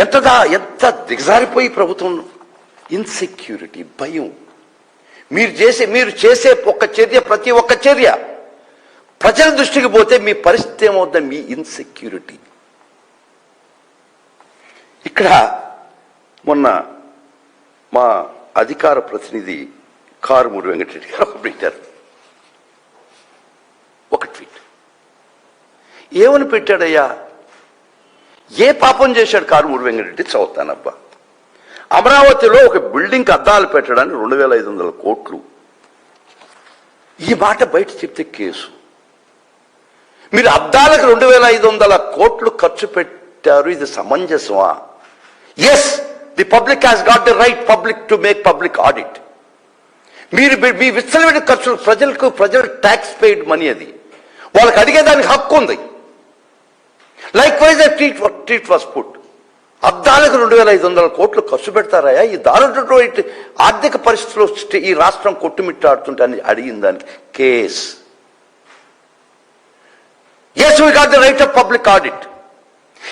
ఎంత దిగజారిపోయి ప్రభుత్వం. ఇన్సెక్యూరిటీ, భయం. మీరు చేసే ఒక్క చర్య, ప్రతి ఒక్క చర్య ప్రజల దృష్టికి పోతే మీ పరిస్థితి ఏమవుతుంది? మీ ఇన్సెక్యూరిటీ. ఇక్కడ మొన్న మా అధికార ప్రతినిధి కారుమూరి వెంకటరెడ్డి గారు పెట్టారు ఒక ట్వీట్. ఏమని పెట్టాడయ్యా? ఏ పాపం చేశాడు కారుమూరి వెంకటరెడ్డి? చదువుతానబ్బా. అమరావతిలో ఒక బిల్డింగ్కి అద్దాలు పెట్టడానికి 2500 కోట్లు. ఈ మాట బయట చెప్తే కేసు. మీరు అద్దాలకు 2500 కోట్లు ఖర్చు పెట్టారు, ఇది సమంజసమా? Yes, the public has got the right public to make public audit. మీరు మీ విచ్చలవిడి ఖర్చులు ప్రజలు ట్యాక్స్ పెయిడ్ మనీ, అది వాళ్ళకి అడిగేదానికి హక్కు ఉంది. Likewise treat was put. అద్దాలకు 2500 కోట్లు ఖర్చు పెడతారాయా? ఈ దారుణమైన ఆర్థిక పరిస్థితుల్లో ఈ రాష్ట్రం కొట్టుమిట్టాడుతుంటే అని అడిగిన దానికి case. Yes, we got the right of public audit.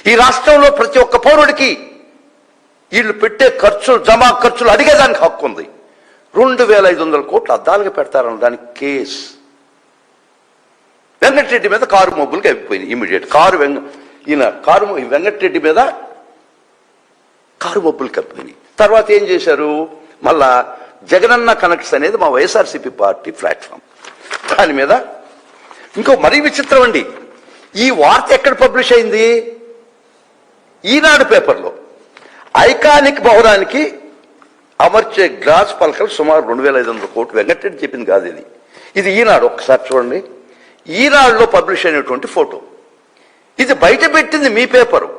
ఈ రాష్ట్రంలో ప్రతి ఒక్క పౌరుడికి వీళ్ళు పెట్టే జమా ఖర్చులు అడిగేదానికి హక్కు ఉంది. 2500 కోట్లు అద్దాలుగా పెడతారన్న దానికి కేస్. వెంకటరెడ్డి మీద కారు మబ్బులకి అయిపోయింది ఇమీడియట్. వెంకటరెడ్డి మీద కారు మబ్బులు కప్పినాయి. తర్వాత ఏం చేశారు? మళ్ళా జగనన్న కనెక్ట్స్ అనేది మా వైఎస్ఆర్సీపీ పార్టీ ప్లాట్ఫామ్, దాని మీద ఇంకో మరీ విచిత్రం అండి. ఈ వార్త ఎక్కడ పబ్లిష్ అయింది? ఈనాడు పేపర్లో. ఐకానిక్ భవనానికి అమర్చే గ్లాస్ పలకలు సుమారు 2500 కోట్లు. వెంకటరెడ్డి చెప్పింది కాదు ఇది. ఇది ఈనాడు. ఒకసారి చూడండి, ఈనాడులో పబ్లిష్ అయినటువంటి ఫోటో. ఇది బయట పెట్టింది మీ పేపరు.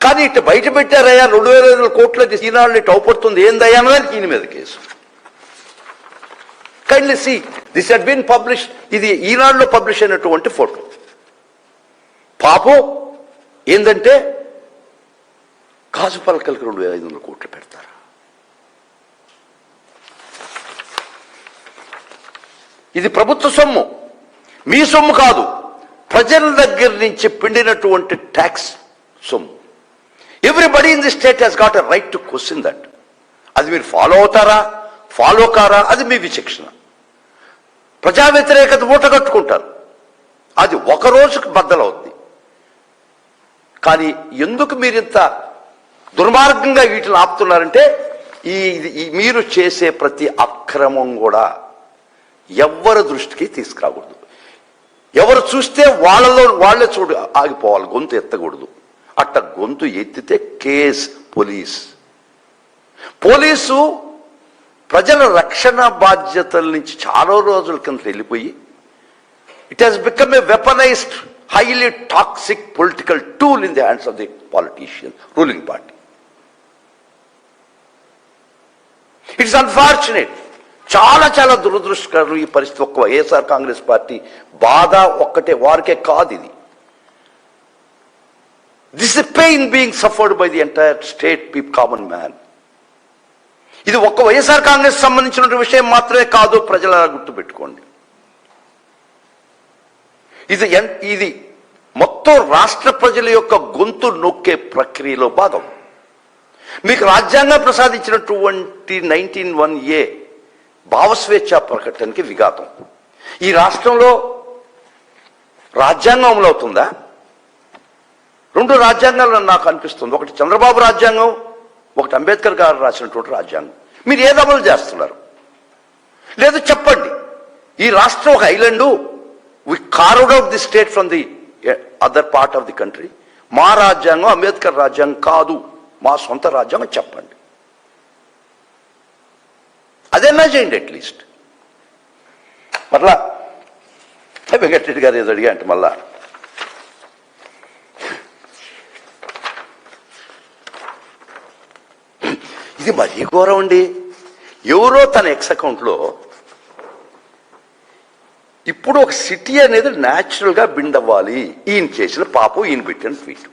కానీ ఇటు బయట పెట్టారయ్యా 2500 కోట్ల ఈనాడు ఇటు అవుపడుతుంది ఏందయ్యా అన్నదానికి ఈయన మీద case. Kindly see, this had been publish. ఇది ఈనాడులో పబ్లిష్ అయినటువంటి ఫోటో. పాపం ఏంటంటే గాజు పలకలకు 2500 కోట్లు పెడతారా? ఇది ప్రభుత్వ సొమ్ము, మీ సొమ్ము కాదు. ప్రజల దగ్గర నుంచి పిండినటువంటి ట్యాక్స్ సొమ్ము. Everybody in the state Hess got a right to question that. అది మీరు ఫాలో అవుతారా, ఫాలో కారా, అది మీ విచక్షణ. ప్రజా వ్యతిరేకత మూట కట్టుకుంటారు, అది ఒక రోజుకు బద్దలవుద్ది. కానీ ఎందుకు మీరు ఇంత దుర్మార్గంగా వీటిని ఆపుతున్నారంటే, మీరు చేసే ప్రతి అక్రమం కూడా ఎవరి దృష్టికి తీసుకురాకూడదు. ఎవరు చూస్తే వాళ్ళే చూడు ఆగిపోవాలి, గొంతు ఎత్తకూడదు. అట్ట గొంతు ఎత్తితే కేస్. పోలీసు ప్రజల రక్షణ బాధ్యతల నుంచి చాలా రోజుల కింద వెళ్ళిపోయి it has become a weaponised, highly toxic political tool in the hands of the politician, ruling party. It is unfortunate. చాలా దురదృష్టకరం ఈ పరిస్థితి. ఒక్క వైఎస్ఆర్ కాంగ్రెస్ పార్టీ బాధ ఒక్కటే, వారికే కాదు ఇది. This is pain being suffered by the entire state common man. ఇది ఒక్క వైఎస్ఆర్ కాంగ్రెస్ సంబంధించిన విషయం మాత్రమే కాదు, ప్రజల గుర్తుపెట్టుకోండి. ఇది మొత్తం రాష్ట్ర ప్రజల యొక్క గొంతు నొక్కే ప్రక్రియలో భాగం. మీకు రాజ్యాంగం ప్రసాదించినటువంటి 19(1)A భావస్వేచ్ఛ ప్రకటనకి విఘాతం. ఈ రాష్ట్రంలో రాజ్యాంగం అమలవుతుందా? 2 రాజ్యాంగాలు నాకు అనిపిస్తుంది. ఒకటి చంద్రబాబు రాజ్యాంగం, ఒకటి అంబేద్కర్ గారు రాసినటువంటి రాజ్యాంగం. మీరు ఏది అమలు చేస్తున్నారు? లేదు చెప్పండి. ఈ రాష్ట్రం ఒక island, we carved out the state from the other part of the country. మా రాజ్యాంగం అంబేద్కర్ రాజ్యాంగం కాదు, మా సొంత రాజ్యాంగం చెప్పండి. అదేనా చేయండి అట్లీస్ట్. మరలా వెంకటరెడ్డి గారు ఏదో అడిగా అంటే మళ్ళా ఇది మరీ ఘోరం అండి. ఎవరో తన ఎక్స్ అకౌంట్లో ఇప్పుడు ఒక సిటీ అనేది న్యాచురల్గా బిల్డ్ అవ్వాలి. ఈయన చేసిన పాపం, ఈయన పెట్టిన ట్వీట్.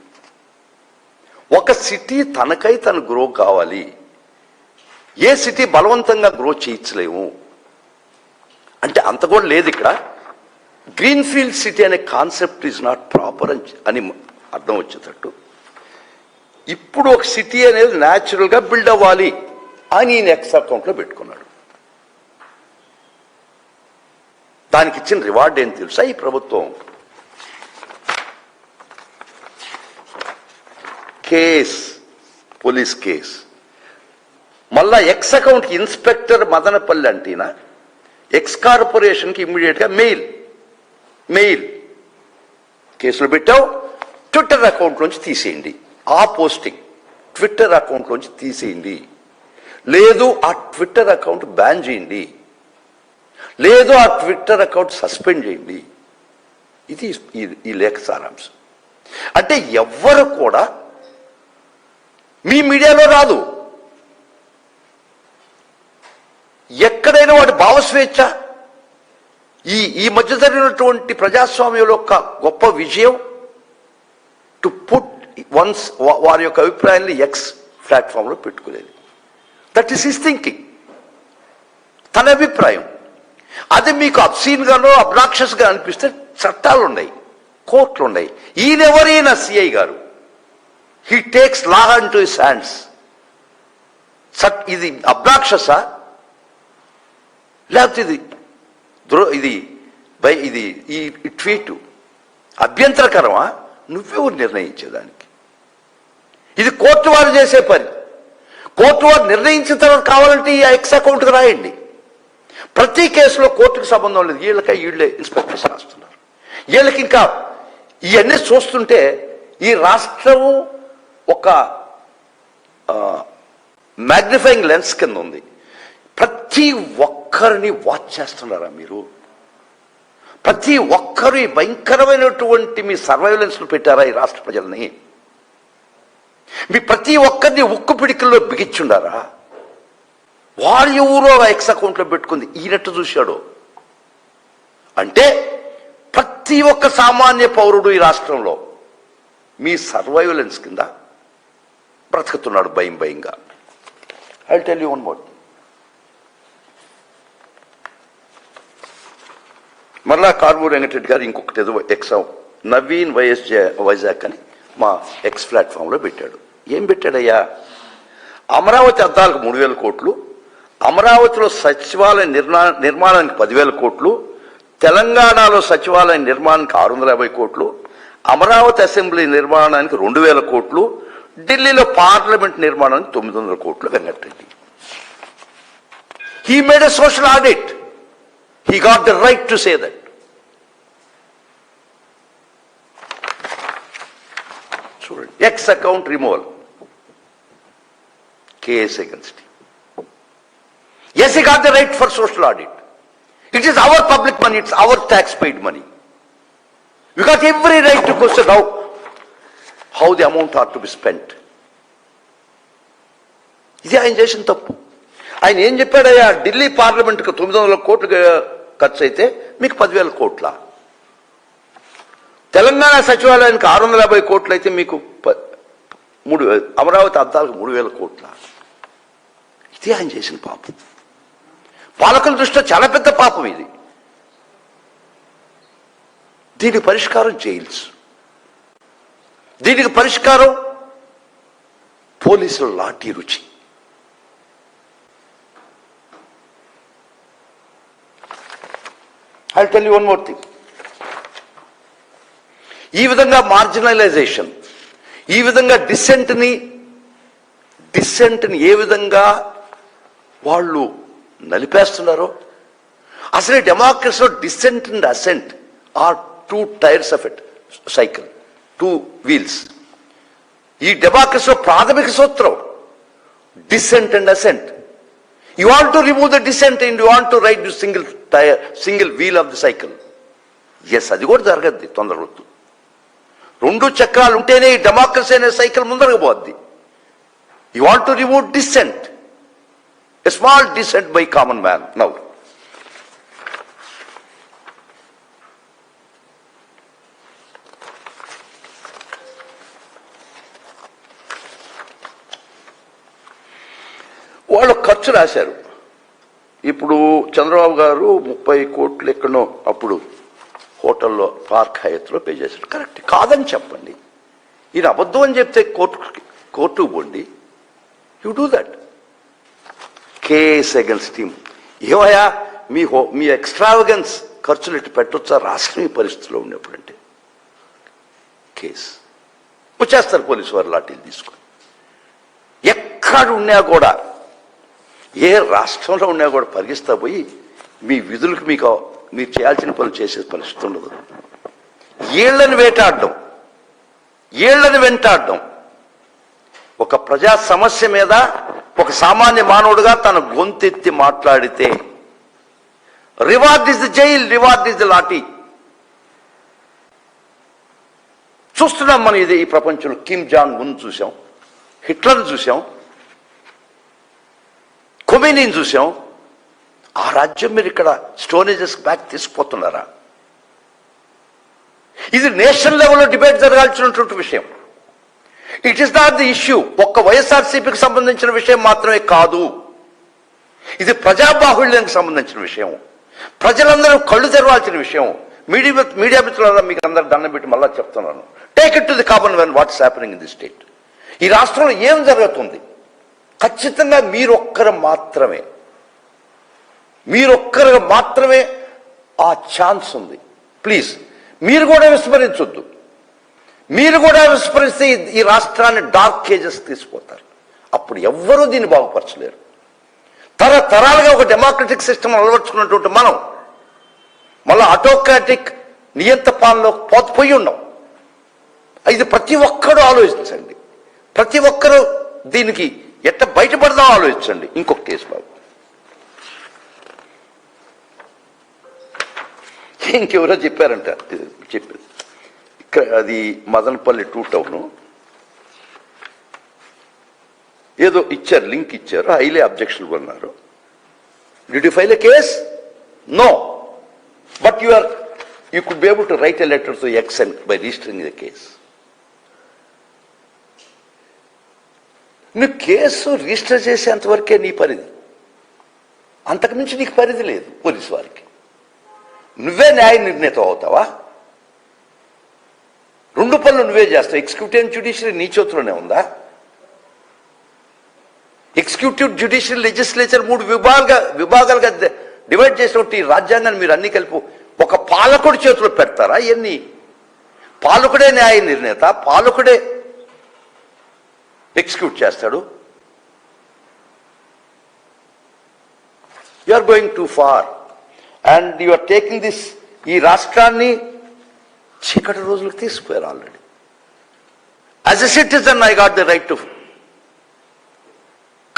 ఒక సిటీ తనకై తను గ్రో కావాలి. ఏ సిటీ బలవంతంగా గ్రో చేయించలేము అంటే అంత కూడా లేదు ఇక్కడ. గ్రీన్ఫీల్డ్ సిటీ అనే కాన్సెప్ట్ ఈజ్ నాట్ ప్రాపర్ అని అర్థం వచ్చేటట్టు ఇప్పుడు ఒక సిటీ అనేది న్యాచురల్గా బిల్డ్ అవ్వాలి అని ఈయన ఎక్స్ అకౌంట్లో పెట్టుకున్నాడు. దానికి ఇచ్చిన రివార్డ్ ఏం తెలుసా? ఈ ప్రభుత్వం పోలీస్ కేస్ మళ్ళా ఎక్స్ అకౌంట్కి ఇన్స్పెక్టర్ మదనపల్లి అంటేనా ఎక్స్ కార్పొరేషన్కి ఇమ్మీడియట్గా మెయిల్ కేసులు పెట్టావు, ట్విట్టర్ అకౌంట్లోంచి తీసేయండి, ఆ పోస్టింగ్ ట్విట్టర్ అకౌంట్లోంచి తీసేయండి, లేదు ఆ ట్విట్టర్ అకౌంట్ బ్యాన్ చేయండి, లేదు ఆ ట్విట్టర్ అకౌంట్ సస్పెండ్ చేయండి. ఇది ఈ లేఖ సారాంశం. అంటే ఎవ్వరు కూడా మీ మీడియాలో రాదు, ఎక్కడైనా వాటి భావస్వేచ్ఛ ఈ మధ్య జరిగినటువంటి ప్రజాస్వామ్యంలో ఒక గొప్ప విజయం టు పుట్ వన్స్ వారి యొక్క అభిప్రాయాన్ని ఎక్స్ ప్లాట్ఫామ్లో పెట్టుకునేది. దట్ ఈస్ హిస్ థింకింగ్, తన అభిప్రాయం. అది మీకు అబ్సీన్గానో అబ్నాక్షస్గా అనిపిస్తే చట్టాలు ఉన్నాయి, కోర్టులు ఉన్నాయి. ఈయనెవరైనా సిఐ గారు he takes law in to his hands. ఇది అబ్నాక్షసా లేకపోతే ఇది ఈ ట్వీటు అభ్యంతరకరమా? నువ్వెవరు నిర్ణయించేదానికి? ఇది కోర్టు వారు చేసే పని. కోర్టు వారు నిర్ణయించిన తర్వాత కావాలంటే ఈ ఎక్స్ అకౌంట్కి రాయండి. ప్రతి కేసులో కోర్టుకు సంబంధం లేదు, వీళ్ళే ఇన్స్పెక్టర్స్ రాస్తున్నారు. వీళ్ళకి ఇంకా ఇవన్నీ చూస్తుంటే ఈ రాష్ట్రము ఒక మ్యాగ్నిఫైయింగ్ లెన్స్ కింద ఉంది. ప్రతి ఒక్కరిని వాచ్ చేస్తున్నారా మీరు? ప్రతి ఒక్కరు ఈ భయంకరమైనటువంటి మీ సర్వైలెన్స్లు పెట్టారా ఈ రాష్ట్ర ప్రజల్ని? మీ ప్రతి ఒక్కరిని ఉక్కు పిడికల్లో బిగించుండారా? వాడు ఎవరో ఎక్స్ అకౌంట్లో పెట్టుకుంది ఈయనట్టు చూశాడు. అంటే ప్రతి ఒక్క సామాన్య పౌరుడు ఈ రాష్ట్రంలో మీ సర్వైలెన్స్ కింద బ్రతుకుతున్నాడు భయంగా. I will tell you one more. మరలా కారుమూరి వెంకటరెడ్డి గారు ఇంకొకటి ఏదో ఎక్స్ నవీన్ వైజాగ్ అని మా ఎక్స్ ప్లాట్ఫామ్లో పెట్టాడు. ఏం పెట్టాడయ్యా? అమరావతి అద్దాలకు 3,000 కోట్లు, అమరావతిలో సచివాలయ నిర్మాణానికి 10,000 కోట్లు, తెలంగాణలో సచివాలయ నిర్మాణానికి 650 కోట్లు, అమరావతి అసెంబ్లీ నిర్మాణానికి 2,000 కోట్లు, ఢిల్లీలో పార్లమెంట్ నిర్మాణానికి 900 కోట్లు. Venkata Reddy he made a social audit. He got the right to say that. చూడండి, X account removal, case against him. Yes, he got the right for social audit. It is our public money, it's our tax paid money. We got every right to question how the amount ought to be spent. ఇది ఆయన చేసిన తప్పు. ఆయన ఏం చెప్పాడయ్యా? ఢిల్లీ పార్లమెంట్కి 900 కోట్లు ఖర్చు అయితే మీకు 10,000 కోట్ల, తెలంగాణ సచివాలయానికి 650 కోట్లు అయితే మీకు అమరావతి అద్దాలకు 3,000 కోట్ల. ఇది ఆయన చేసిన పాపం. పాలకుల దృష్టిలో చాలా పెద్ద పాపం ఇది. దీనికి పరిష్కారం జైల్స్, దీనికి పరిష్కారం పోలీసుల లాఠీ రుచి. I'll tell you one more thing. ఈ విధంగా మార్జినలైజేషన్, ఈ విధంగా డిసెంట్ని ఏ విధంగా వాళ్ళు నలిపేస్తున్నారో. అసలు డెమోక్రసీలో dissent and assent are 2 tyres of it cycle, 2 wheels. ఈ డెమోక్రసీలో ప్రాథమిక సూత్రం dissent and assent. You want to remove the dissent and you want to ride the single wheel of the cycle. Yes, అది కూడా జరగద్ది తొందరవద్దు. 2 చక్రాలు ఉంటేనే ఈ డెమోక్రసీ అనే సైకిల్ ముందరకు పోద్ది. You want to remove dissent, a small dissent by common man. Now, వాళ్ళు ఖర్చు రాశారు. ఇప్పుడు చంద్రబాబు గారు 30 కోట్లు ఎక్కడో అప్పుడు హోటల్లో పార్క్ హయత్లో పే చేశాడు. కరెక్ట్ కాదని చెప్పండి. ఈయన అబద్ధం అని చెప్తే కోర్టుకు పోండి. You do that. Case against him. ఏమయ్యా మీ ఎక్స్ట్రావగెన్స్ ఖర్చులు ఇటు పెట్టొచ్చా రాష్ట్రం ఈ పరిస్థితిలో ఉన్నప్పుడంటే కేసు వచ్చేస్తారు పోలీసు వారు లాఠీలు తీసుకొని. ఎక్కడ ఉన్నా కూడా ఏ రాష్ట్రంలో ఉన్నా కూడా పరిగిస్తా పోయి మీ విధులకు మీరు చేయాల్సిన పనులు చేసే పరిస్థితి ఉండదు. ఏళ్లను వెంటాడడం ఒక ప్రజా సమస్య మీద ఒక సామాన్య మానవుడుగా తన గొంతెత్తి మాట్లాడితే reward is the jail, reward is the lathi. చూస్తున్నాం మనం ఈ ప్రపంచంలో. కిమ్ జాంగ్ ఉన్ చూసాం, హిట్లర్ని చూసాం, ఖొమైనీని చూసాం. ఆ రాజ్యం మీరు ఇక్కడ స్టోనేజెస్ బ్యాక్ తీసుకుపోతున్నారా? ఇది నేషనల్ లెవెల్లో డిబేట్ జరగాల్సినటువంటి విషయం. It is not the issue. ఒక్క వైఎస్ఆర్సీపీకి సంబంధించిన విషయం మాత్రమే కాదు, ఇది ప్రజాబాహుళ్యానికి సంబంధించిన విషయం. ప్రజలందరూ కళ్ళు తెరవాల్సిన విషయం. మీడియా మిత్రులారా, మీకు అందరు దండం పెట్టి మళ్ళా చెప్తున్నాను, take it to the common man what's happening in the state. ఈ రాష్ట్రంలో ఏం జరుగుతుంది? ఖచ్చితంగా మీరొక్కరు మాత్రమే ఆ ఛాన్స్ ఉంది. ప్లీజ్ మీరు కూడా విస్మరించొద్దు. మీరు కూడా విస్మరిస్తే ఈ రాష్ట్రాన్ని డార్క్ ఏజెస్ తీసుకుపోతారు. అప్పుడు ఎవ్వరూ దీన్ని బాగుపరచలేరు. తరతరాలుగా ఒక డెమోక్రటిక్ సిస్టమ్ అలవర్చుకున్నటువంటి మనం మళ్ళీ ఆటోక్రాటిక్ నియంత పాలనలో పోయి ఉన్నాం. ఇది ప్రతి ఒక్కరూ ఆలోచించండి. ప్రతి ఒక్కరూ దీనికి ఎట్లా బయటపడదాం ఆలోచించండి. ఇంకొక కేసు బాబు, ఇంకెవరో చెప్పారంట, చెప్పారు ఇక్కడ అది మదనపల్లి 2 టౌన్ ఏదో ఇచ్చారు, లింక్ ఇచ్చారు, హైలీ అబ్జెక్షన్ అన్నారు. Did you file a case? No, but you could be able to write a letter to X and by registering the case. నువ్వు కేసు రిజిస్టర్ చేసేంతవరకే నీ పరిధి, అంతకుమించి నీకు పరిధి లేదు పోలీసు వారికి. నువ్వే న్యాయ నిర్ణేత అవుతావా? 2 పనులు నువ్వే చేస్తావు. ఎగ్జిక్యూటివ్ అండ్ జ్యుడిషియరీ నీ చేతిలోనే ఉందా? ఎగ్జిక్యూటివ్, జ్యుడిషియరీ, లెజిస్లేచర్ 3 విభాగాలుగా డివైడ్ చేసినట్టు ఈ రాజ్యాంగాన్ని మీరు అన్ని కలిపి ఒక పాలకుడి చేతిలో పెడతారా? ఎన్ని పాలకుడే న్యాయ నిర్ణేత, పాలకుడే ఎగ్జిక్యూట్ చేస్తాడు. You are going too far and you are taking this. ఈ రాష్ట్రాన్ని చీకటి రోజులకు తీసుకుపోయారు already. As a citizen I got the right to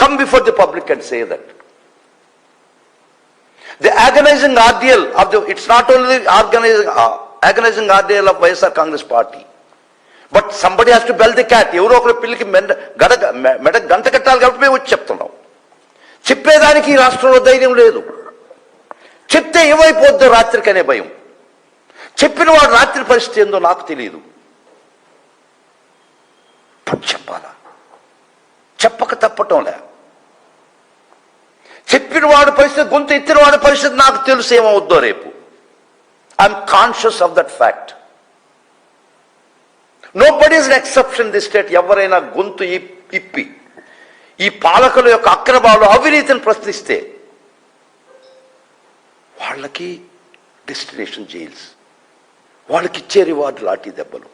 come before the public and say that. The agonizing ordeal of it's not only agonizing ordeal of YSR Congress party, but somebody has to bell the cat. ఎవరో ఒకరు పిల్లికి మెడ గంట కట్టాలి కాబట్టి మేము వచ్చి చెప్తున్నాం. చెప్పేదానికి ఈ రాష్ట్రంలో ధైర్యం లేదు. చెప్తే ఏమైపోద్దో రాత్రికి అనే భయం. చెప్పిన వాడు రాత్రి పరిస్థితి ఏందో నాకు తెలియదు. చెప్పాలా? చెప్పక తప్పటంలే. చెప్పిన వాడి పరిస్థితి, గొంతు ఎత్తిన వాడి పరిస్థితి నాకు తెలుసు ఏమవుద్దో రేపు. I'm conscious of that fact. Nobody is an exception the state. ఎవరైనా గొంతు ఇప్పి ఈ పాలకుల యొక్క అక్రమాలు, అవినీతిని ప్రశ్నిస్తే వాళ్ళకి డెస్టినేషన్ జైల్స్, వాళ్ళకి ఇచ్చే రివార్డు లాఠీ దెబ్బలు.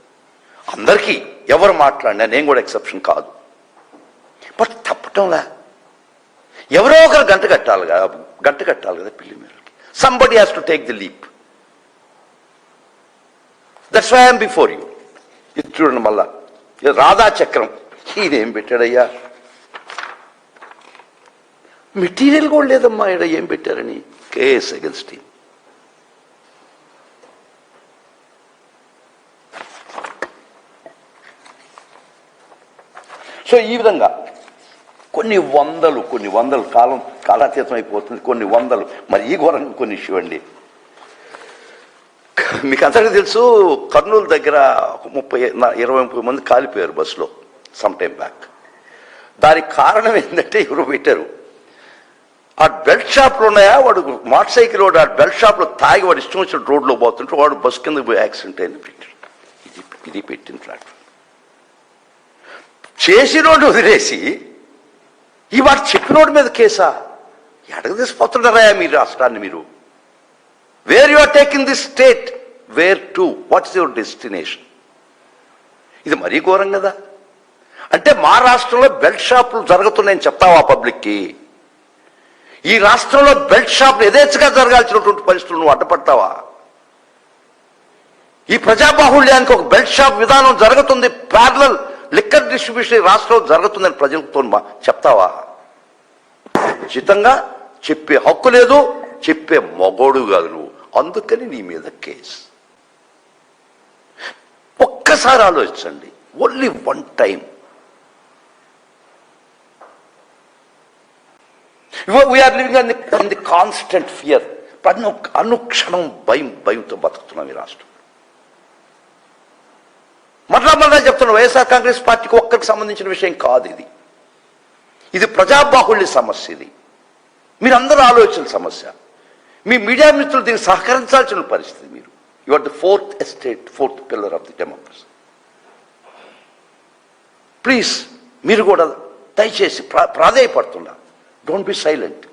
అందరికీ ఎవరు మాట్లాడినా నేను కూడా ఎక్సెప్షన్ కాదు. బట్ తప్పటంలా ఎవరో ఒకరు గంట కట్టాలి కదా పిల్లి మీదకి. Somebody has to take the leap. That's why I'm before you. ఇది చూడండి మళ్ళా రాధా చక్రం. ఈయనేం పెట్టాడయ్యా? మెటీరియల్ కూడా లేదమ్మా ఈడ. ఏం పెట్టారని కేస్ అగెన్స్ట్ హిమ్. సో ఈ విధంగా కొన్ని వందలు కాలాతీతం అయిపోతుంది. కొన్ని వందలు, మరి ఈ ఘోరంగా కొన్ని ఇష్యూ అండి. మీకు అందరికీ తెలుసు, కర్నూలు దగ్గర 20-30 మంది కాలిపోయారు బస్సులో సమ్ టైమ్ బ్యాక్. దానికి కారణం ఏంటంటే ఎవరు పెట్టారు, ఆ బెల్ట్ షాప్లు ఉన్నాయా, వాడు మోటార్ సైకిల్ వాడు ఆ బెల్ట్ షాప్లో తాగి వాడు ఇష్టం వచ్చిన రోడ్లో పోతుంటే వాడు బస్సు కింద పోయి యాక్సిడెంట్ అయింది పెట్టాడు. ఇది పెట్టిన ప్లాట్ఫామ్. చేసినోడు వదిలేసి ఈ వాడు చెప్పినోడి మీద కేసా? ఎడగ తీసుకుపోతున్నారా మీరు రాష్ట్రాన్ని? మీరు where you are taking this state, where to, what's your destination? ఇది మరీ ఘోరం కదా. అంటే మా రాష్ట్రంలో బెల్ట్ షాపులు జరుగుతున్నాయని చెప్తావా పబ్లిక్కి? ఈ రాష్ట్రంలో బెల్ట్ షాపులు యథేచ్ఛగా జరగాల్సినటువంటి పరిస్థితులు నువ్వు అడ్డపడతావా? ఈ ప్రజాబాహుళ్యానికి ఒక బెల్ట్ షాప్ విధానం జరుగుతుంది, ప్యారలల్ లిక్కర్ డిస్ట్రిబ్యూషన్ రాష్ట్రంలో జరుగుతుందని ప్రజలతో చెప్తావా? ఉచితంగా చెప్పే హక్కు లేదు, చెప్పే మగోడు కాదు నువ్వు. అందుకని నీ మీద కేసు. ఒక్కసారి ఆలోచించండి, only one time. We're living in the constant fear. అనుక్షణం భయంతో బతుకుతున్నాం ఈ రాష్ట్రం. మరలా చెప్తున్నా, వైఎస్ఆర్ కాంగ్రెస్ పార్టీకి ఒక్కరికి సంబంధించిన విషయం కాదు ఇది. ఇది ప్రజాబాహుళ్య సమస్య. ఇది మీరందరూ ఆలోచన సమస్య. మీ మీడియా మిత్రులు దీనికి సహకరించాల్సిన పరిస్థితి. మీరు you are the fourth estate, fourth pillar of the democracy. Please మీరు కూడా దయచేసి ప్రాధేయపడుతున్నా, డోంట్ బి సైలెంట్.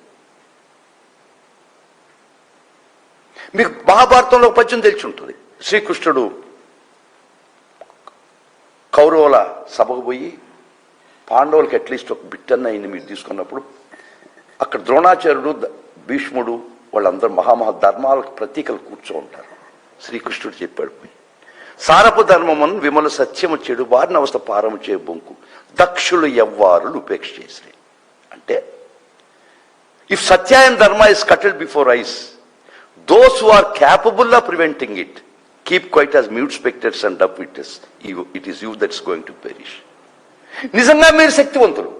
మీకు మహాభారతంలో ఒక పద్యం తెలిసి ఉంటుంది. శ్రీకృష్ణుడు కౌరవుల సభకు పోయి పాండవులకి అట్లీస్ట్ ఒక బిట్టన్న అయింది మీరు తీసుకున్నప్పుడు, అక్కడ ద్రోణాచార్యుడు, భీష్ముడు వాళ్ళందరూ మహామహా ధర్మాలకు ప్రతీకలు కూర్చో ఉంటారు. శ్రీకృష్ణుడు చెప్పాడు, పోయి సారపు ధర్మమును విమల సత్యము చెడు వారిని అవస్థ పారము చే బొంకు దక్షులు ఎవ్వారులు ఉపేక్ష చేసి. అంటే if Satya and Dharma is cutted before eyes, those who are capable of preventing it keep quiet as mute spectators and dumb witness. It is you that's going to perish. నిజంగా మీరు శక్తివంతులు,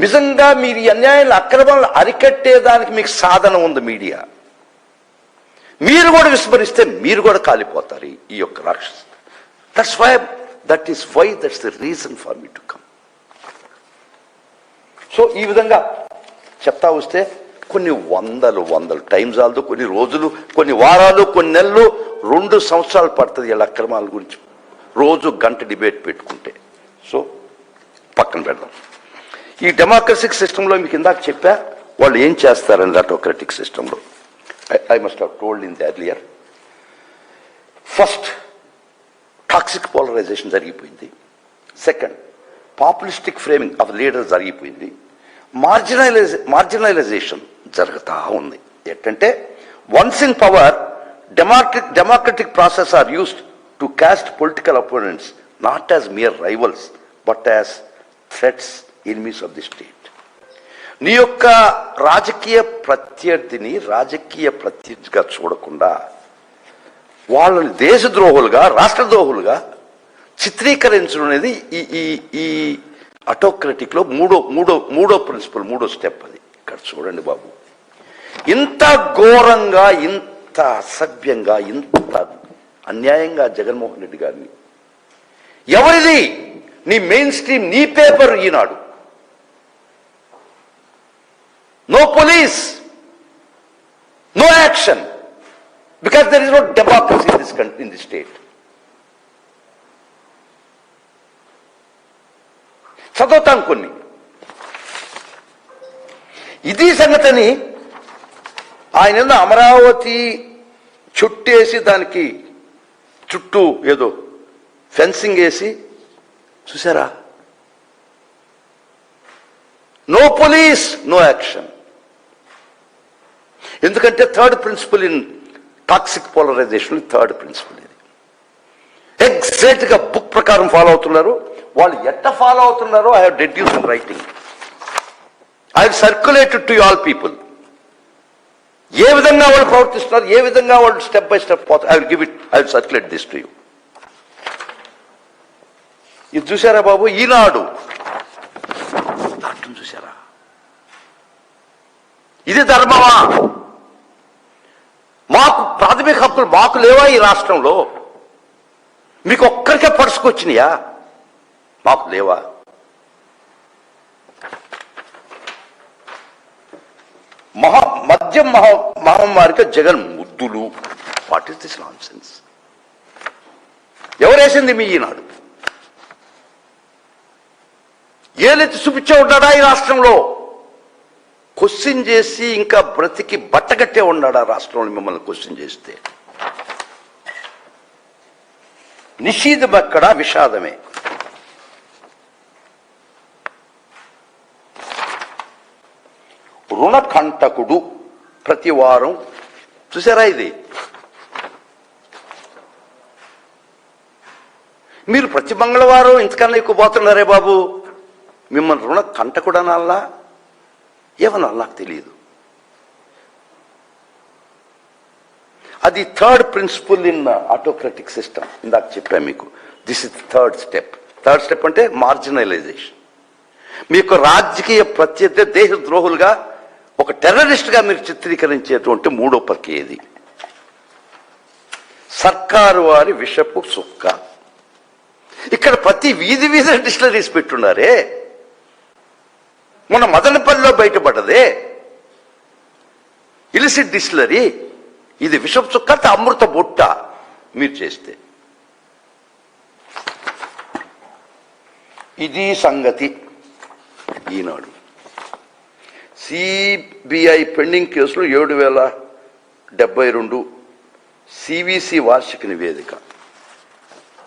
నిజంగా మీరు ఈ అన్యాయాలు అక్రమాలను అరికట్టేదానికి మీకు సాధన ఉంది మీడియా. మీరు కూడా విస్మరిస్తే మీరు కూడా కాలిపోతారు ఈ యొక్క రాక్షసు. That's the reason for me to come. So ఈ విధంగా చెప్తా వస్తే కొన్ని వందలు టైం చాలదు, కొన్ని రోజులు, కొన్ని వారాలు, కొన్ని నెలలు, 2 సంవత్సరాలు పడుతుంది ఇలా అక్రమాల గురించి రోజు గంట డిబేట్ పెట్టుకుంటే. సో పక్కన పెడదాం. ఈ డెమోక్రటిక్ సిస్టంలో మీకు ఇందాక చెప్పా వాళ్ళు ఏం చేస్తారని. ఆటోక్రటిక్ సిస్టంలో I must have told in the earlier. First toxic polarisation జరిగిపోయింది. Second populistic framing of leaders జరిగిపోయింది. మార్జినలైజేషన్ జరుగుతూ ఉంది. ఏంటంటే once in power democratic process are used to cast political opponents not as mere rivals but as threats, enemies of the state. నీ యొక్క రాజకీయ ప్రత్యర్థిని రాజకీయ ప్రత్యర్థిగా చూడకుండా వాళ్ళని దేశద్రోహులుగా, రాష్ట్రద్రోహులుగా చిత్రీకరించడం అనేది ఈ ఆటోక్రటిక్ లో మూడో ప్రిన్సిపల్, మూడో స్టెప్. అది ఇక్కడ చూడండి బాబు, ఇంత ఘోరంగా, ఇంత అసభ్యంగా, ఇంత అన్యాయంగా జగన్మోహన్ రెడ్డి గారిని ఎవరిది? నీ మెయిన్ స్ట్రీమ్, నీ paper Eenadu. No police, no action, because there is no democracy in this state. చదువుతాం కొన్ని. ఇది సంగతిని ఆయన అమరావతి చుట్టేసి దానికి చుట్టూ ఏదో ఫెన్సింగ్ వేసి చూసారా? No police, no action. ఎందుకంటే third principle in toxic polarisation, third principle ఇది. ఎగ్జాక్ట్ గా బుక్ ప్రకారం ఫాలో అవుతున్నారు. వాళ్ళు ఎట్లా ఫాలో అవుతున్నారో I have deduced in writing. I have circulated to all people. ఏ విధంగా వాళ్ళు ప్రవర్తిస్తున్నారు, ఏ విధంగా వాళ్ళు స్టెప్ బై స్టెప్ పోతారు. I will give it, I will circulate this to you. ఇది చూసారా బాబు, ఈనాడు దాంట్లో చూసారా? ఇది ధర్మమా? మాకు ప్రాథమిక హక్కులు మాకు లేవా ఈ రాష్ట్రంలో? మీకు ఒక్కరికే పరుచుకొచ్చినాయా? మాకు లేవా? మద్యం మహమ్మారిగా జగన్ ముద్దులు. What is this nonsense? ఎవరేసింది మీ ఈనాడు? ఏలెత్తి చూపించే ఉన్నాడా ఈ రాష్ట్రంలో? క్వశ్చన్ చేసి ఇంకా బ్రతికి బట్టగట్టే ఉన్నాడా రాష్ట్రంలో మిమ్మల్ని క్వశ్చన్ చేస్తే? నిషేధం ఎక్కడ, విషాదమే. రుణకంటకుడు ప్రతి వారం చూసారా? ఇది మీరు ప్రతి మంగళవారం ఇంతకన్నా ఎక్కువ పోతున్నారే బాబు. మిమ్మల్ని రుణ కంటకుడు అనాలా ఏమన్నా నాకు తెలియదు. అది third principle in autocratic system. ఇందాక చెప్పాను మీకు. This is third step. Third step అంటే మార్జినలైజేషన్. మీకు రాజకీయ ప్రత్యర్థి దేశ ద్రోహులుగా ఒక టెర్రరిస్ట్గా మీరు చిత్రీకరించేటువంటి మూడో ప్రక్రియ ఇది. సర్కారు వారి విషపు సుక్క. ఇక్కడ ప్రతి వీధి డిస్టిలరీస్ పెట్టున్నారే. మొన్న మదనపల్లిలో బయటపడ్డదే ఇలిసిట్ డిస్టిలరీ. ఇది విషపు సుక్క, అమృత బొట్ట మీరు చేస్తే. ఇది సంగతి. ఈనాడు సిబిఐ పెండింగ్ కేసులు 7072 సివిసి వార్షిక నివేదిక.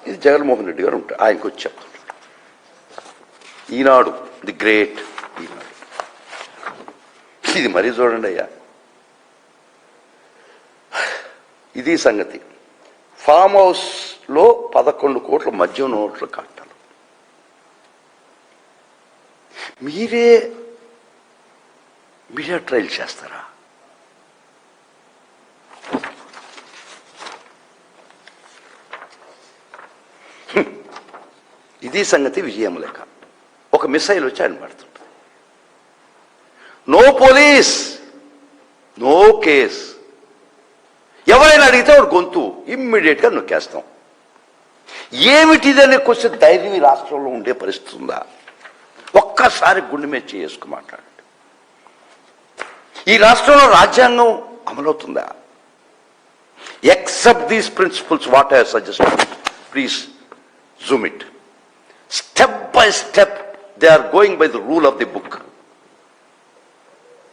ఇది జగన్మోహన్ రెడ్డి గారు ఉంటారు, ఆయనకు వచ్చి చెప్తుంటారు. ఈనాడు ది గ్రేట్ ఈనాడు. ఇది మరీ చూడండి అయ్యా. ఇది సంగతి. ఫామ్ హౌస్లో 11 కోట్ల మద్యం నోట్లు కట్టాలి. మీరే మీడియా ట్రయల్ చేస్తారా? ఇది సంగతి. విజయం లేక ఒక మిసైల్ వచ్చి ఆయన పడుతుంది. No police, no case. ఎవరైనా అడిగితే వాడు గొంతు ఇమ్మీడియట్గా నొక్కేస్తాం. ఏమిటిదనే క్వశ్చన్ ధైర్యం ఈ రాష్ట్రంలో ఉండే పరిస్థితి ఉందా? ఒక్కసారి గుండె మీద చేసుకు మాట్లాడండి. ఈ రాష్ట్రంలో రాజ్యాంగం అమలవుతుందా? Except these principles what I suggest, please zoom it. Step by step, they are going by the rule of the book.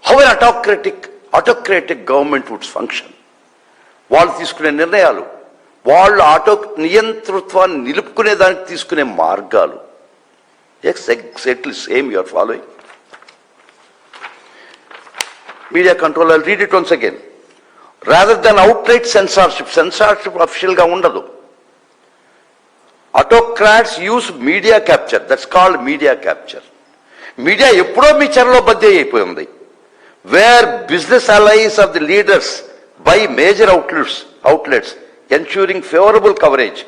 How an autocratic government would function. వాళ్ళు తీసుకునే నిర్ణయాలు, వాళ్ళు నియంతృత్వాన్ని నిలుపుకునే దానికి తీసుకునే మార్గాలు exactly same you are following. Media control, I read it once again. Rather than outright censorship అఫిషియల్గా ఉండదు. Autocrats use media capture. That's called media capture. Media ఎప్పుడో మీ చెరలో బద్దీ అయిపోయింది. Where business allies of the leaders by major outlets ensuring favorable coverage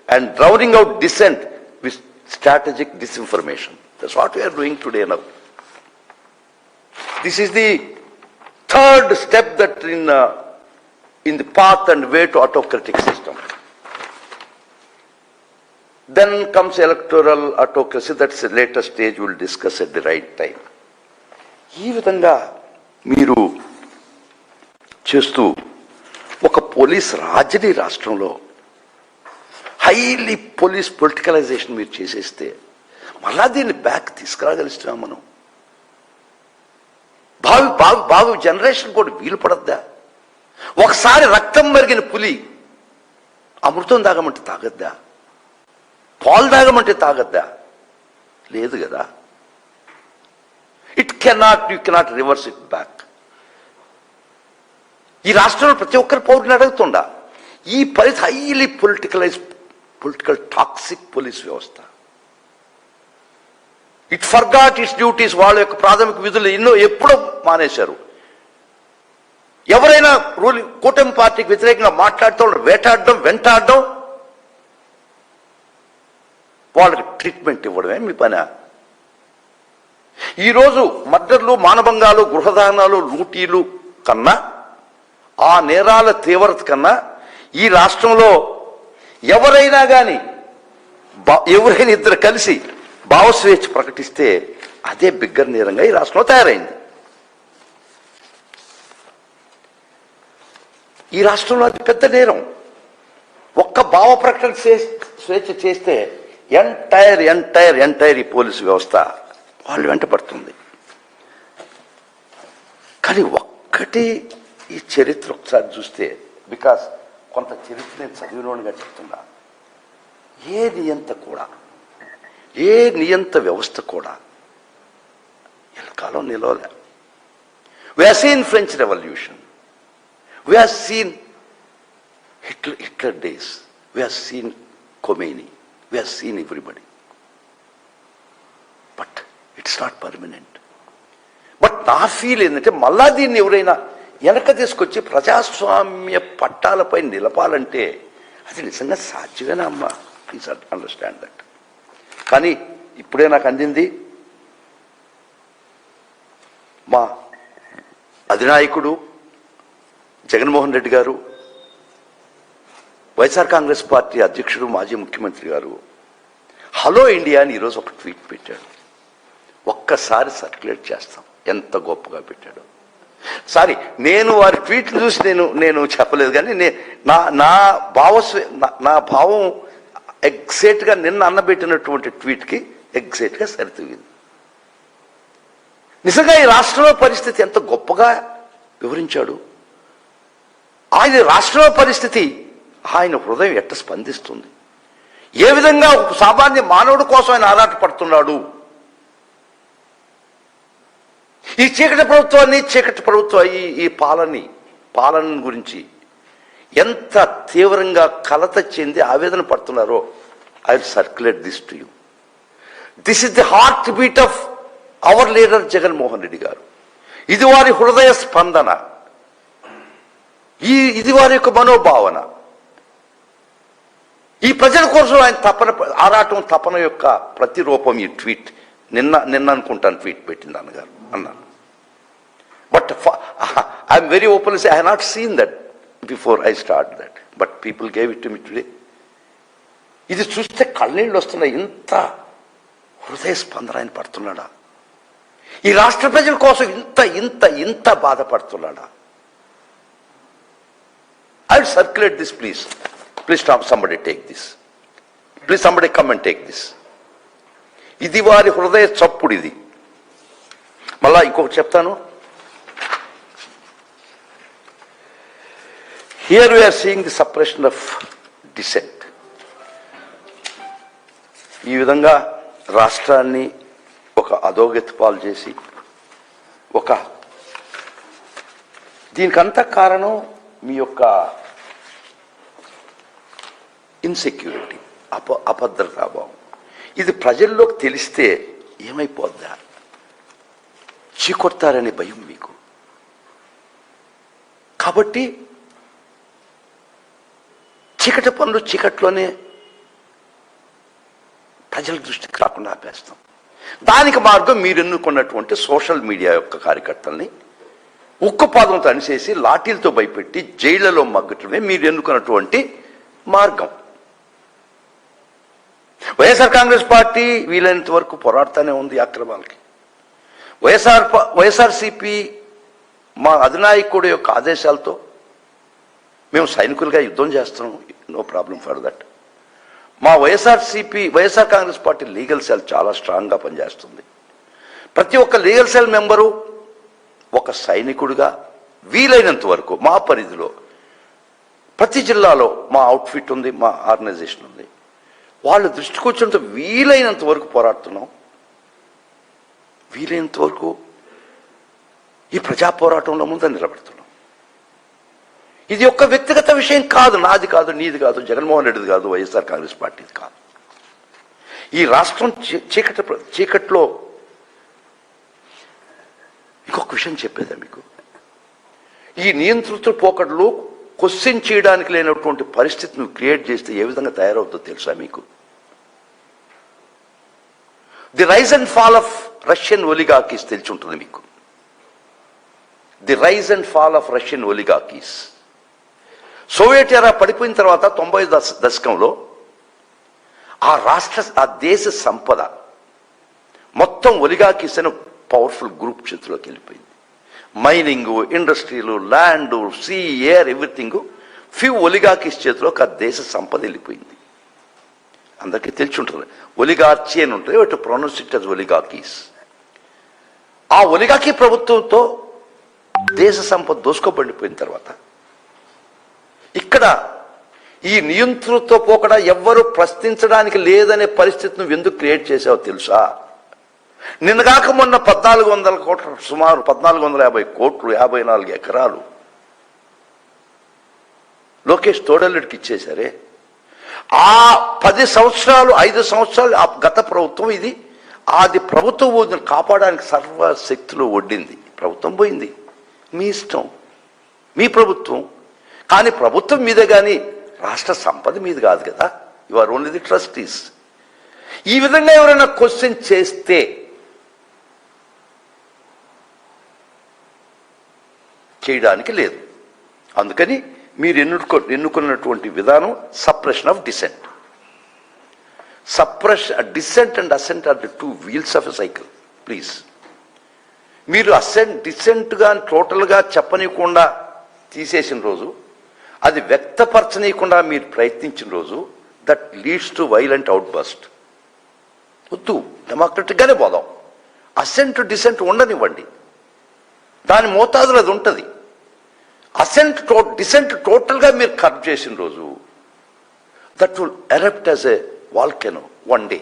and drowning out dissent with strategic disinformation. That's what we are doing today now. This is the third step that in the path and way to autocratic system. Then comes electoral autocracy. That's the later stage. We'll discuss at the right time. ఈ విధంగా మీరు చేస్తూ ఒక police రాజని రాష్ట్రంలో highly police politicalisation మీరు చేసేస్తే మళ్ళా దీన్ని బ్యాక్ తీసుకురాగలుగుతున్నాం మనం. భావి జనరేషన్ కూడా వీలు పడద్దా? ఒకసారి రక్తం మరిగిన పులి అమృతం తాగమంటే తాగద్దా? పాలు తాగమంటే తాగద్దా? లేదు కదా. You cannot reverse it back. ఈ రాష్ట్రంలో ప్రతి ఒక్కరి పౌరుని అడుగుతుండా ఈ పరిస్థితి హైలీ పొలిటికల్ టాక్సిక్ పోలీస్ వ్యవస్థ. It forgot it's duties. వాళ్ళ యొక్క ప్రాథమిక విధులు ఎప్పుడో మానేశారు. ఎవరైనా కూటమి పార్టీకి వ్యతిరేకంగా మాట్లాడుతూ వేటాడడం, వెంటాడడం, వాళ్ళకి ట్రీట్మెంట్ ఇవ్వడమే మీ పని. ఈరోజు మర్డర్లు, మానభంగాలు, గృహదానాలు, లూటీలు కన్నా, ఆ నేరాల తీవ్రత కన్నా ఈ రాష్ట్రంలో ఎవరైనా కానీ ఎవరైనా ఇద్దరు కలిసి భావస్వేచ్ఛ ప్రకటిస్తే అదే బిగ్గర నేరంగా ఈ రాష్ట్రంలో తయారైంది. ఈ రాష్ట్రంలో అది పెద్ద నేరం. ఒక్క భావ ప్రకటన స్వేచ్ఛ చేస్తే ఎంటైర్ ఈ పోలీసు వ్యవస్థ వాళ్ళు వెంట పడుతుంది. కానీ ఒక్కటి ఈ చరిత్ర ఒకసారి చూస్తే, బికాస్ కొంత చరిత్ర నేను చదివినోడుగా చెప్తున్నా, ఏ నియంత వ్యవస్థ కూడా కాలం నిలవలే. We have seen French Revolution. We have seen Hitler days. We have seen Khomeini. We have seen everybody. But it's not permanent. But నా ఫీల్ ఏంటంటే మళ్ళా దీన్ని ఎవరైనా వెనక తీసుకొచ్చి ప్రజాస్వామ్య పట్టాలపై నిలపాలంటే అది నిజంగా సాధ్యమేనా అమ్మా? Please understand that. కానీ ఇప్పుడే నాకు అందింది, మా అధినాయకుడు జగన్మోహన్ రెడ్డి గారు, వైఎస్ఆర్ కాంగ్రెస్ పార్టీ అధ్యక్షుడు మాజీ ముఖ్యమంత్రి గారు హలో ఇండియా అని ఈరోజు ఒక ట్వీట్ పెట్టాడు. ఒక్కసారి సర్క్యులేట్ చేస్తాం, ఎంత గొప్పగా పెట్టాడు. సారీ, నేను వారి ట్వీట్లు చూసి నేను చెప్పలేదు, కానీ నా భావం ఎగ్జాక్ట్గా నిన్న అన్నబెట్టినటువంటి ట్వీట్కి ఎగ్జాక్ట్గా సరితూగింది. నిజంగా ఈ రాష్ట్రంలో పరిస్థితి ఎంత గొప్పగా వివరించాడు. ఆయన రాష్ట్రంలో పరిస్థితి, ఆయన హృదయం ఎట్ట స్పందిస్తుంది, ఏ విధంగా ఒక సామాన్య మానవుడి కోసం ఆయన ఆరాటపడుతున్నాడు. ఈ చీకటి ప్రభుత్వ ఈ పాలన గురించి ఎంత తీవ్రంగా కలత చెంది ఆవేదన పడుతున్నారో I will circulate this to you. This is the heart beat of our leader Jaganmohan Reddy గారు. ఇది వారి హృదయ స్పందన, ఇది వారి యొక్క మనోభావన. ఈ ప్రజల కోసం ఆయన తపన యొక్క ప్రతిరూపం ఈ ట్వీట్. నిన్న అనుకుంటాను ట్వీట్ పెట్టింది అన్నగారు అన్నాను. But I'm very open, I have not seen that before I start that, but people gave it to me today. ఇది చూస్తే కళ్ళనీళ్ళు వస్తున్నాయి. ఇంత హృదయ స్పందన ఆయన పడుతున్నాడా? ఈ రాష్ట్ర ప్రజల కోసం ఇంత బాధపడుతున్నాడా? I will circulate this. Please somebody take this. Please somebody come and take this. ఇది వారి హృదయ చప్పుడు. ఇది మళ్ళా ఇంకొకటి చెప్తాను. Here we are seeing the suppression of dissent. ఈ విధంగా రాష్ట్రాన్ని ఒక అధోగతి పాలు చేసి దీనికంతా కారణం మీ యొక్క ఇన్సెక్యూరిటీ, అభద్రతాభావం. ఇది ప్రజల్లోకి తెలిస్తే ఏమైపోద్దా? చీకొడతారనే భయం మీకు. కాబట్టి చీకటి పనులు చీకట్లోనే ప్రజల దృష్టికి రాకుండా ఆపేస్తాం. దానికి మార్గం మీరు ఎన్నుకున్నటువంటి సోషల్ మీడియా యొక్క కార్యకర్తల్ని ఉక్కుపాదంతో అనిసేసి లాఠీలతో భయపెట్టి జైళ్లలో మగ్గటమే మీరు ఎన్నుకున్నటువంటి మార్గం. వైఎస్ఆర్ కాంగ్రెస్ పార్టీ వీలైనంత వరకు పోరాడుతూనే ఉంది అక్రమాలకి. వైఎస్ఆర్సీపీ మా అధినాయకుడు యొక్క ఆదేశాలతో మేము సైనికులుగా యుద్ధం చేస్తున్నాం. No problem for that. మా YSR Congress party legal cell చాలా స్ట్రాంగ్గా పనిచేస్తుంది. ప్రతి ఒక్క లీగల్ సెల్ మెంబరు ఒక సైనికుడిగా వీలైనంత వరకు మా పరిధిలో ప్రతి జిల్లాలో మా అవుట్ఫిట్ ఉంది, మా ఆర్గనైజేషన్ ఉంది. వాళ్ళు దృష్టికి వచ్చినంత వీలైనంత వరకు పోరాడుతున్నాం. వీలైనంత వరకు ఈ ప్రజా పోరాటంలో ముందు నిలబడుతున్నాం. ఇది ఒక్క వ్యక్తిగత విషయం కాదు, నాది కాదు, నీది కాదు, జగన్మోహన్ రెడ్డిది కాదు, వైఎస్ఆర్ కాంగ్రెస్ పార్టీది కాదు. ఈ రాష్ట్రం చీకట్లో ఇంకొక విషయం చెప్పేదా మీకు? ఈ నియంతృత్వ పోకడలు క్వశ్చన్ చేయడానికి లేనటువంటి పరిస్థితి నువ్వు క్రియేట్ చేస్తే ఏ విధంగా తయారవుతుందో తెలుసా మీకు? The rise and fall of Russian oligarchies తెలిసి ఉంటుంది మీకు. The rise and fall of Russian oligarchies. Soviet era పడిపోయిన తర్వాత 90 దశకంలో ఆ దేశ సంపద మొత్తం ఒలిగార్కీస్ అనే పవర్ఫుల్ గ్రూప్ చేతిలోకి వెళ్ళిపోయింది. మైనింగ్, ఇండస్ట్రీలు, land, sea, air, everything few oligarchies చేతిలో ఒక దేశ సంపద వెళ్ళిపోయింది. అందరికీ తెలిసి ఉంటుంది. ఒలిగార్చీ అని ఉంటుంది, వాటి ప్రొనౌన్స్ ఇట్ యాజ్ ఒలిగార్కీస్. ఆ ఒలిగార్కీ ప్రభుత్వంతో దేశ సంపద దోసుకోబడిపోయిన తర్వాత ఇక్కడ ఈ నియంతృత్వ పోకడా ఎవ్వరూ ప్రశ్నించడానికి లేదనే పరిస్థితి నువ్వు ఎందుకు క్రియేట్ చేసావో తెలుసా? నిన్నగాక మొన్న 1400 కోట్లు, సుమారు 1450 కోట్లు, 54 ఎకరాలు లోకేష్ తోడల్లుడికి ఇచ్చేశారే. ఆ 10 సంవత్సరాలు 5 సంవత్సరాలు ఆ గత ప్రభుత్వం ఇది అది ప్రభుత్వం కాపాడడానికి సర్వశక్తులు ఒడ్డింది. ప్రభుత్వం పోయింది, మీ ఇష్టం, మీ ప్రభుత్వం. కానీ ప్రభుత్వం మీద కానీ రాష్ట్ర సంపద మీద కాదు కదా. You are only the trustees. ఈ విధంగా ఎవరైనా క్వశ్చన్ చేస్తే చేయడానికి లేదు. అందుకని మీరు ఎన్నుకున్నటువంటి విధానం suppression of dissent. Dissent and assent are the two wheels of a cycle. Please, మీరు డిసెంట్గా టోటల్గా చెప్పనీయకుండా తీసేసిన రోజు, అది వ్యక్తపరచనీయకుండా మీరు ప్రయత్నించిన రోజు, that leads to violent outburst. వద్దు, డెమోక్రటిక్గానే పోదాం. అసెంట్ డిసెంట్ ఉండనివ్వండి, దాని మోతాదులో అది ఉంటుంది. డిసెంట్ టోటల్గా మీరు కర్వ్ చేసిన రోజు, that will erupt as a volcano one day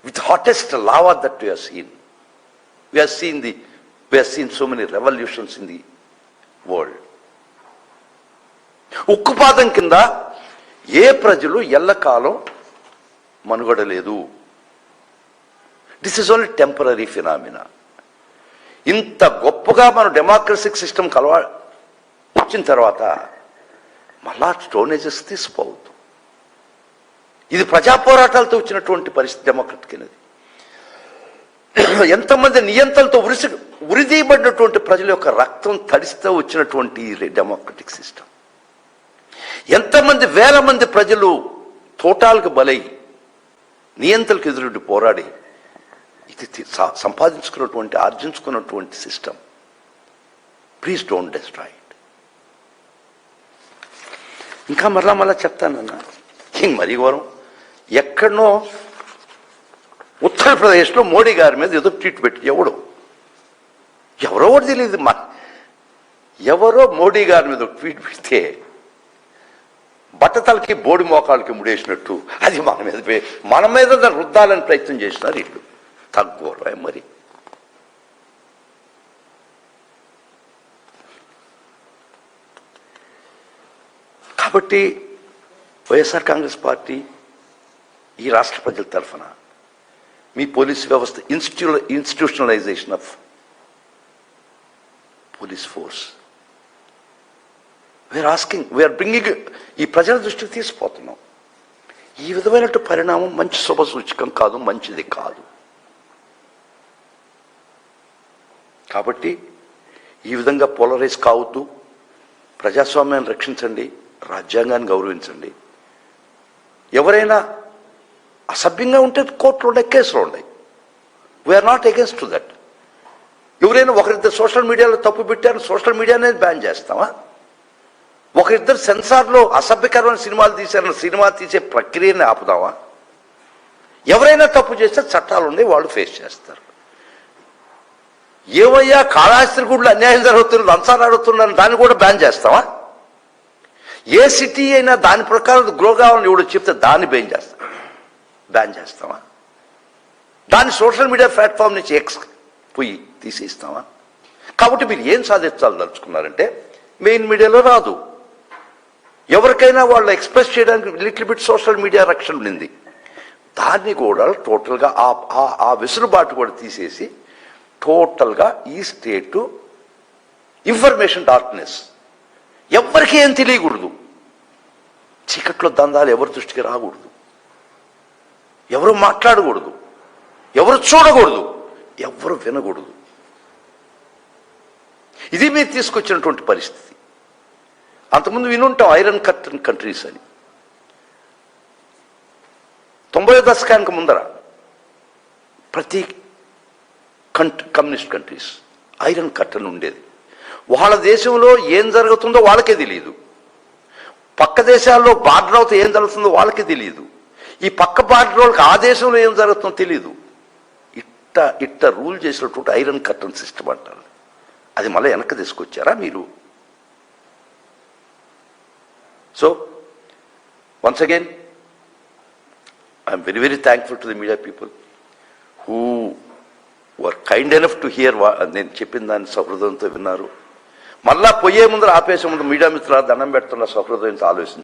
with hottest lava that we have seen. We have seen so many revolutions in the world. ఉక్కుపాదం కింద ఏ ప్రజలు ఎల్లకాలం మనుగడ లేదు. This is only temporary phenomena. ఇంత గొప్పగా మనం డెమోక్రసిక్ సిస్టమ్ వచ్చిన తర్వాత మళ్ళా స్టోనేజెస్ తీసిపోవద్దు. ఇది ప్రజా పోరాటాలతో వచ్చినటువంటి పరిస్థితి డెమోక్రటిక్ అనేది. ఎంతమంది నియంత్రణతో ఉరిదీయబడినటువంటి ప్రజల యొక్క రక్తం తడిస్తూ వచ్చినటువంటి డెమోక్రటిక్ సిస్టమ్. ఎంతమంది వేల మంది ప్రజలు తోటాలకు బలై నియంత్రణకు ఎదురు పోరాడి ఇది ఆర్జించుకున్నటువంటి system. Please don't destroy it. ఇంకా మళ్ళా చెప్తానన్నా, మరీ ఘోరం. ఎక్కడనో ఉత్తరప్రదేశ్లో మోడీ గారి మీద ఏదో ట్వీట్ పెట్టి ఎవరో తెలియదు, ఎవరో మోడీ గారి మీద ట్వీట్ పెడితే బట్టతలకి బోడి మోకాళ్ళకి ముడేసినట్టు అది మన మీద రుద్దాలని ప్రయత్నం చేసినారు ఇల్లు. తగ్గోరా మరి. కాబట్టి వైఎస్ఆర్ కాంగ్రెస్ పార్టీ ఈ రాష్ట్ర ప్రజల తరఫున మీ పోలీస్ వ్యవస్థ institutionalisation of police force we're bringing ఈ ప్రజల దృష్టికి తీసుకుపోతున్నాం. ఈ విధమైన పరిణామం మంచి శుభ సూచకం కాదు, మంచిది కాదు. కాబట్టి ఈ విధంగా పోలరైజ్ కావద్దు. ప్రజాస్వామ్యాన్ని రక్షించండి, రాజ్యాంగాన్ని గౌరవించండి. ఎవరైనా అసభ్యంగా ఉంటే కోర్టులు ఉన్నాయి, కేసులు ఉన్నాయి. We're not against to that. ఎవరైనా ఒకరిద్దరు సోషల్ మీడియాలో తప్పు పెట్టారు, సోషల్ మీడియానే బ్యాన్ చేస్తామా? ఒకరిద్దరు సెన్సార్లో అసభ్యకరమైన సినిమాలు తీశారని సినిమా తీసే ప్రక్రియని ఆపుదామా? ఎవరైనా తప్పు చేస్తే చట్టాలు ఉన్నాయి, వాళ్ళు ఫేస్ చేస్తారు. ఏమయ్యా కాళహస్తి గుడిలో అన్యాయం జరుగుతుంది, లంచాలు అడుగుతున్నాను, దాన్ని కూడా బ్యాన్ చేస్తావా? ఏ సిటీ అయినా దాని ప్రకారం గ్రో కావాలని ఎవడో చెప్తే దాన్ని బ్యాన్ చేస్తావా? దాన్ని సోషల్ మీడియా ప్లాట్ఫామ్ నుంచి పోయి తీసేస్తావా? కాబట్టి మీరు ఏం సాధించాలదలుచుకున్నారంటే మెయిన్ మీడియాలో రాదు. ఎవరికైనా వాళ్ళు ఎక్స్ప్రెస్ చేయడానికి లిటిల్ బిట్ సోషల్ మీడియా రక్షణ ఉంది. దాన్ని కూడా టోటల్గా ఆ వెసులుబాటు కూడా తీసేసి టోటల్గా ఈ స్టేటు ఇన్ఫర్మేషన్ డార్క్నెస్, ఎవరికి ఏం తెలియకూడదు. చీకట్లో దందాలు ఎవరి దృష్టికి రాకూడదు, ఎవరు మాట్లాడకూడదు, ఎవరు చూడకూడదు, ఎవరు వినకూడదు. ఇది మీరు తీసుకొచ్చినటువంటి పరిస్థితి. అంతకుముందు వినుంటాం ఐరన్ కర్టన్ కంట్రీస్ అని. 90వ దశకానికి ముందర ప్రతి కమ్యూనిస్ట్ కంట్రీస్ ఐరన్ కర్టన్ ఉండేది. వాళ్ళ దేశంలో ఏం జరుగుతుందో వాళ్ళకే తెలియదు, పక్క దేశాల్లో బార్డర్ అవుతే ఏం జరుగుతుందో వాళ్ళకే తెలియదు, ఈ పక్క బార్డర్ వాళ్ళకి ఆ దేశంలో ఏం జరుగుతుందో తెలియదు. ఇట్ట రూల్ చేసినటువంటి ఐరన్ కర్టన్ సిస్టమ్ అంటారు. అది మళ్ళీ వెనక్కి తీసుకొచ్చారా మీరు? So once again I'm very very thankful to the media people who were kind enough to hear. నేను చెప్పిన దాన్ని సహృదయంతో విన్నారు. మళ్ళా పోయే ముందర ఆపేసే ముందు మీడియా మిత్రుల దండం పెడుతున్న సహృదయంతో ఆలోచించారు.